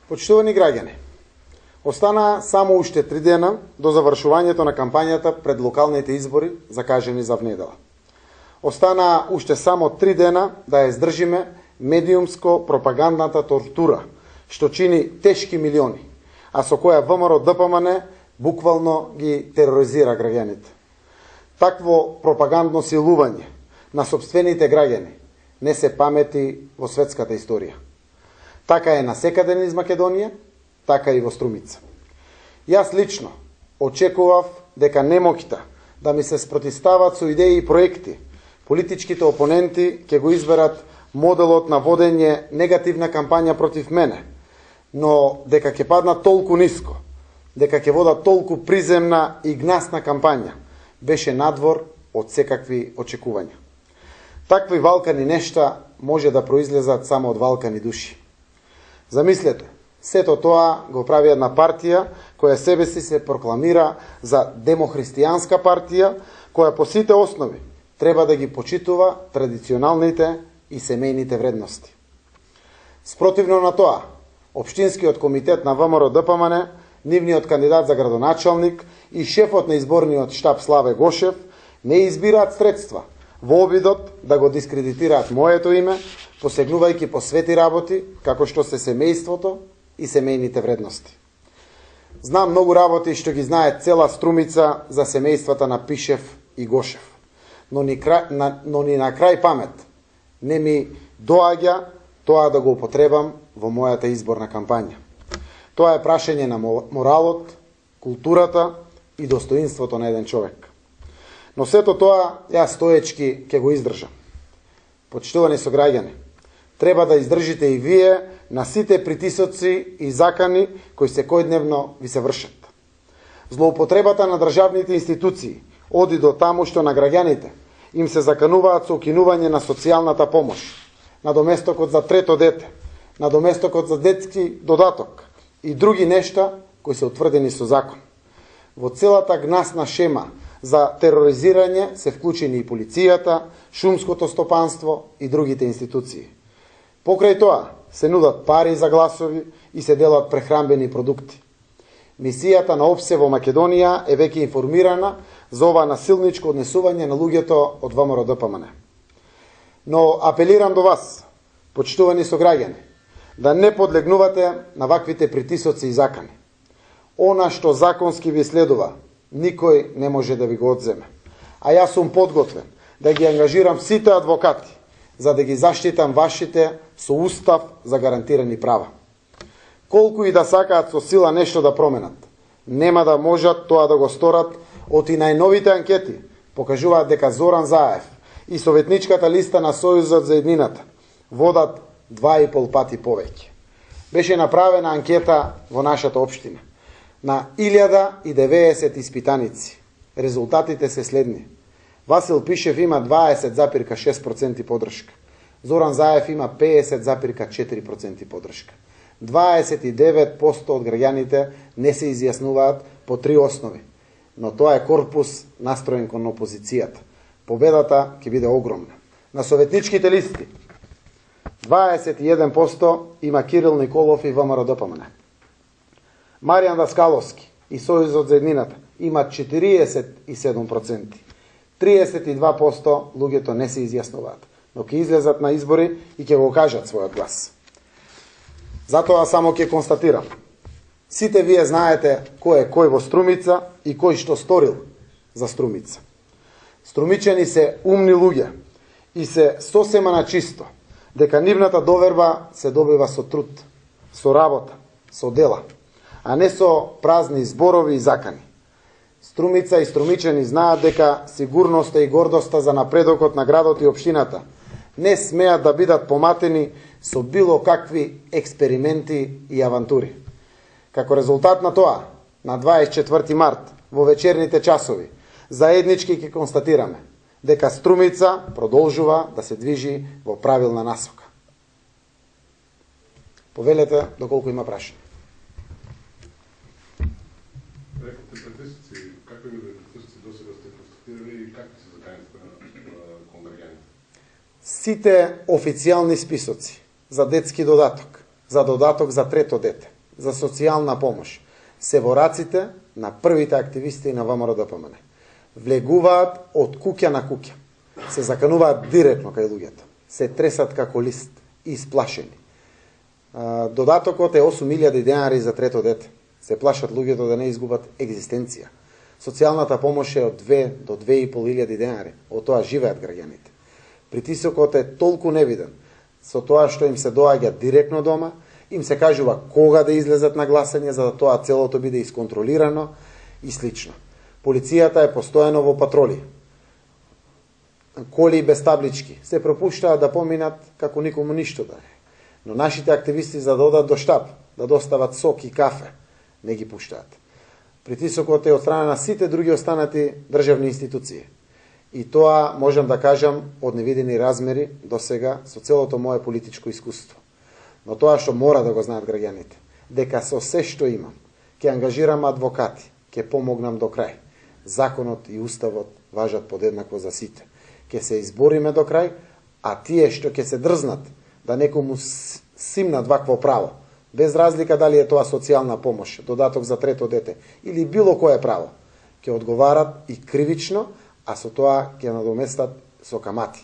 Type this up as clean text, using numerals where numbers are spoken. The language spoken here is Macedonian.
Почитувани граѓани, остана само уште 3 дена до завршувањето на кампањата пред локалните избори закажани за внедела. Остана уште само 3 дена да ја издржиме медиумско пропагандната тортура, што чини тешки милиони, а со која ВМРО ДПМН буквално ги тероризира граѓаните. Такво пропагандно силување на сопствените граѓани не се памети во светската историја. Така е насекаде низ Македонија, така и во Струмица. Јас лично очекував дека немоќта да ми се спротистават со идеи и проекти, политичките опоненти ќе го изберат моделот на водење негативна кампања против мене, но дека ќе паднат толку ниско, дека ќе водат толку приземна и гнасна кампања, беше надвор од секакви очекувања. Такви валкани нешта може да произлезат само од валкани души. Замислете, сето тоа го прави една партија која себе си се прокламира за демохристијанска партија, која по сите основи треба да ги почитува традиционалните и семејните вредности. Спротивно на тоа, Општинскиот комитет на ВМРО ДПМН, нивниот кандидат за градоначалник и шефот на изборниот штаб Славе Гошев не избираат средства во обидот да го дискредитираат моето име, посегнувајќи по свети работи, како што се семејството и семејните вредности. Знам многу работи што ги знае цела Струмица за семејствата на Пишев и Гошев, но ни на крај памет не ми доаѓа тоа да го употребам во мојата изборна кампања. Тоа е прашање на моралот, културата и достоинството на еден човек. Но сето тоа јас стоечки ќе го издржам. Почитувани сограѓани, треба да издржите и вие на сите притисоци и закани кои секојдневно ви се вршат. Злоупотребата на државните институции оди до таму што на граѓаните им се закануваат со укинување на социјалната помош, на доместокот за трето дете, на доместокот за детски додаток и други нешта кои се утврдени со закон. Во целата гнасна шема за тероризирање се вклучени и полицијата, шумското стопанство и другите институции. Покрај тоа се нудат пари за гласови и се делат прехранбени продукти. Мисијата на ОПСЕ во Македонија е веќе информирана за ова насилничко однесување на луѓето од ВМРО ДПМН. Но апелирам до вас, почитувани сограѓани, да не подлегнувате на ваквите притисоци и закани. Она што законски ви следува, никој не може да ви го одземе. А јас сум подготвен да ги ангажирам сите адвокати, за да ги заштитам вашите со устав за гарантирани права. Колку и да сакаат со сила нешто да променат, нема да можат тоа да го сторат, оти најновите анкети покажуваат дека Зоран Заев и советничката листа на Сојузот за еднината водат 2,5 пати повеќе. Беше направена анкета во нашата општина на 1090 испитаници. Резултатите се следни. Васил Пишев има 20,6% поддршка. Зоран Заев има 50,4% поддршка. 29% од граѓаните не се изјаснуваат по 3 основи. Но тоа е корпус настроен кон опозицијата. Победата ќе биде огромна. На советничките листи 21% има Кирил Николов и ВМРО ДПМН. Маријан Даскаловски и Сојузот за еднината имат 47%. 32% луѓето не се изјаснуваат, но ќе излезат на избори и ќе го кажат својот глас. Затоа само ќе констатирам. Сите вие знаете кој е кој во Струмица и кој што сторил за Струмица. Струмичани се умни луѓе и се сосема на чисто дека нивната доверба се добива со труд, со работа, со дела, а не со празни зборови и закани. Струмица и струмичани знаат дека сигурноста и гордоста за напредокот на градот и општината не смеат да бидат поматени со било какви експерименти и авантури. Како резултат на тоа, на 24 март, во вечерните часови, заеднички ќе констатираме дека Струмица продолжува да се движи во правилна насока. Повелете доколку има прашање. Рекате притисоци, какви притисоци до сега сте констатирали и какви се закањата кон граѓаните? Сите официјални списоци за детски додаток, за додаток за трето дете, за социјална помош се во раците на првите активисти на ВМРО-ДПМН. Влегуваат од куќа на куќа. Се закануваат директно кај луѓето. Се тресат како лист и исплашени. Додатокот е 8.000 денари за трето дете. Се плашат луѓето да не изгубат екзистенција. Социјалната помош е од 2 до 2.500 денари. Од тоа живеат граѓаните. Притисокот е толку невиден. Со тоа што им се доаѓа директно дома, им се кажува кога да излезат на гласање, за да тоа целото биде исконтролирано и слично. Полицијата е постојано во патроли. Коли без таблички се пропуштаат да поминат како никому ништо да е. Но нашите активисти за да одат до штаб, да достават сок и кафе, не ги пуштаат. Притисокот е од страна на сите други останати државни институции. И тоа можам да кажам од невидени размери до сега со целото мое политичко искуство. Но тоа што мора да го знаат граѓаните, дека со се што имам, ќе ангажирам адвокати, ќе помогнам до крај. Законот и уставот важат подеднакво за сите. Ќе се избориме до крај, а тие што ќе се дрзнат да некому симнат вакво право, без разлика дали е тоа социјална помош, додаток за трето дете или било кое право, ќе одговарат и кривично, а со тоа ќе надоместат со камати.